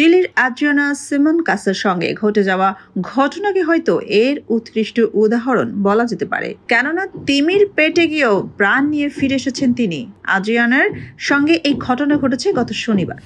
চিলির আদ্রিয়ানা সিমনকাসের সঙ্গে ঘটে যাওয়া ঘটনাকে হয়তো এর উৎকৃষ্ট উদাহরণ বলা যেতে পারে, কেননা তিমির পেটে গিয়েও প্রাণ নিয়ে ফিরে এসেছেন তিনি। আদ্রিয়ানার সঙ্গে এই ঘটনা ঘটেছে গত শনিবার।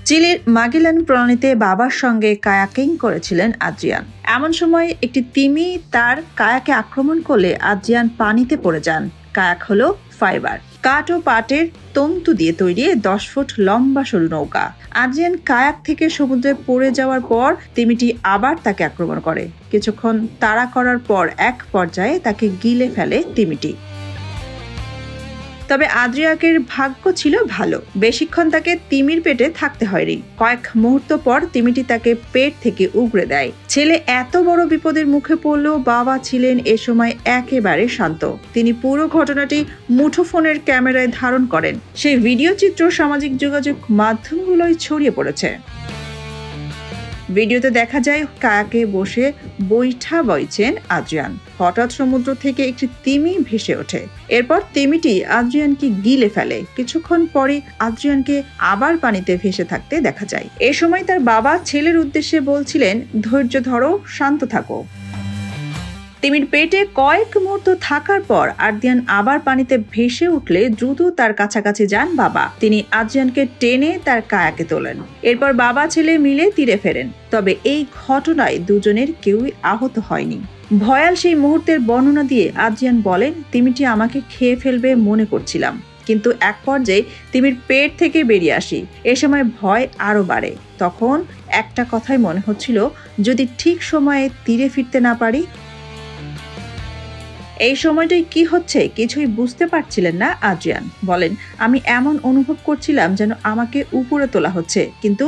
চিলির মাগেলান প্রণালীতে বাবার সঙ্গে কায়াকিং করেছিলেন আদ্রিয়ান। এমন সময় একটি তিমি তার কায়াকে আক্রমণ করলে আদ্রিয়ান পানিতে পড়ে যান। কায়াক হলো ফাইবার, কাঠ ও পাটের তন্তু দিয়ে তৈরি 10 ফুট লম্বা সরু নৌকা। আদ্রিয়ান কায়াক থেকে সমুদ্রে পড়ে যাওয়ার পর তিমিটি আবার তাকে আক্রমণ করে। কিছুক্ষণ তাড়া করার পর এক পর্যায়ে তাকে গিলে ফেলে তিমিটি। তবে আদ্রিয়াকের ভাগ্য ছিল ভালো, বেশিক্ষণ তাকে তিমির পেটে থাকতে হয়নি। কয়েক মুহূর্ত পর তিমিটি তাকে পেট থেকে উগড়ে দেয়। ছেলে এত বড় বিপদের মুখে পড়লেও বাবা ছিলেন এ সময় একেবারে শান্ত। তিনি পুরো ঘটনাটি মুঠোফোনের ক্যামেরায় ধারণ করেন। সেই ভিডিও চিত্র সামাজিক যোগাযোগ মাধ্যমগুলোয় ছড়িয়ে পড়েছে। ভিডিওতে দেখা যায় কায়াকে বসে বৈঠা বইছেন আদ্রিয়ান। হঠাৎ সমুদ্র থেকে একটি তিমি ভেসে ওঠে। এরপর তিমিটি আদ্রিয়ানকে গিলে ফেলে। কিছুক্ষণ পরে আদ্রিয়ানকে আবার পানিতে ভেসে থাকতে দেখা যায়। এ সময় তার বাবা ছেলের উদ্দেশ্যে বলছিলেন, ধৈর্য ধরো, শান্ত থাকো। তিমির পেটে কয়েক মুহূর্ত থাকার পর আদ্রিয়ান আবার পানিতে ভেসে উঠলে দ্রুত তার কাছাকাছি যান বাবা। তিনি আদ্রিয়ানকে টেনে তার কায়াকে তোলেন। এরপর বাবা ছেলে মিলে তীরে ফেরেন। তবে এই ঘটনায় দুজনের কেউই আহত হয়নি। ভয়াল সেই মুহূর্তের বর্ণনা দিয়ে আদ্রিয়ান বলেন, তিমিটি আমাকে খেয়ে ফেলবে মনে করছিলাম, কিন্তু এক পর্যায়ে তিমির পেট থেকে বেরিয়ে আসি। এ সময় ভয় আরো বাড়ে। তখন একটা কথাই মনে হচ্ছিল, যদি ঠিক সময়ে তীরে ফিরতে না পারি। এই সময়টাই কি হচ্ছে কিছুই বুঝতে পারছিলেন না আদ্রিয়ান। বলেন, আমি এমন অনুভব করছিলাম যেন আমাকে উপরে তোলা হচ্ছে, কিন্তু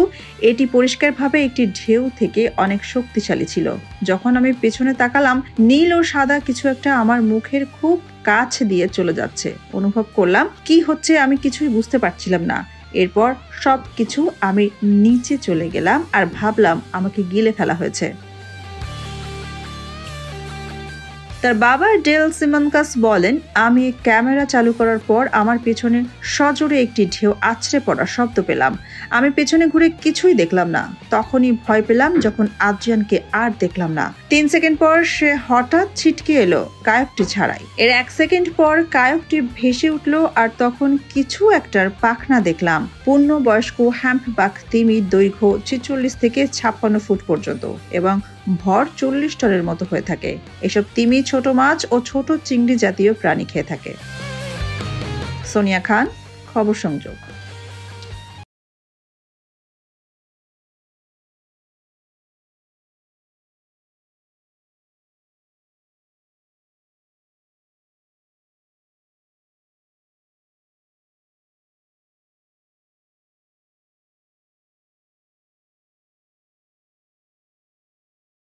এটি পরিষ্কারভাবে একটি ঢেউ থেকে অনেক শক্তিশালী ছিল। যখন আমি পেছনে তাকালাম, নীল ও সাদা কিছু একটা আমার মুখের খুব কাছ দিয়ে চলে যাচ্ছে। অনুভব করলাম কি হচ্ছে আমি কিছুই বুঝতে পারছিলাম না। এরপর সবকিছু আমি নিচে চলে গেলাম আর ভাবলাম আমাকে গিলে ফেলা হয়েছে। তার বাবা ডেল সিমনকাস বলেন, আমি ক্যামেরা চালু করার পর আমার পেছনে সজোরে একটি ঢেউ আছড়ে পড়ার শব্দ পেলাম। আমি পেছনে ঘুরে কিছুই দেখলাম না। তখনই ভয় পেলাম যখন আদ্রিয়ানকে আর দেখলাম না। 3 সেকেন্ড পর সে হঠাৎ ছিটকে এলো কায়কটি ছাড়াই। এর 1 সেকেন্ড পর কায়কটি ভেসে উঠলো আর তখন কিছু একটার পাখনা দেখলাম। পূর্ণবয়স্ক হ্যাম্পবাক তিমি, দৈর্ঘ্য 46 থেকে 56 ফুট পর্যন্ত এবং ভর 40 টনের মতো হয়ে থাকে। এসব তিমি ছোট মাছ ও ছোট চিংড়ি জাতীয় প্রাণী খেয়ে থাকে। সোনিয়া খান, খবর সংযোগ।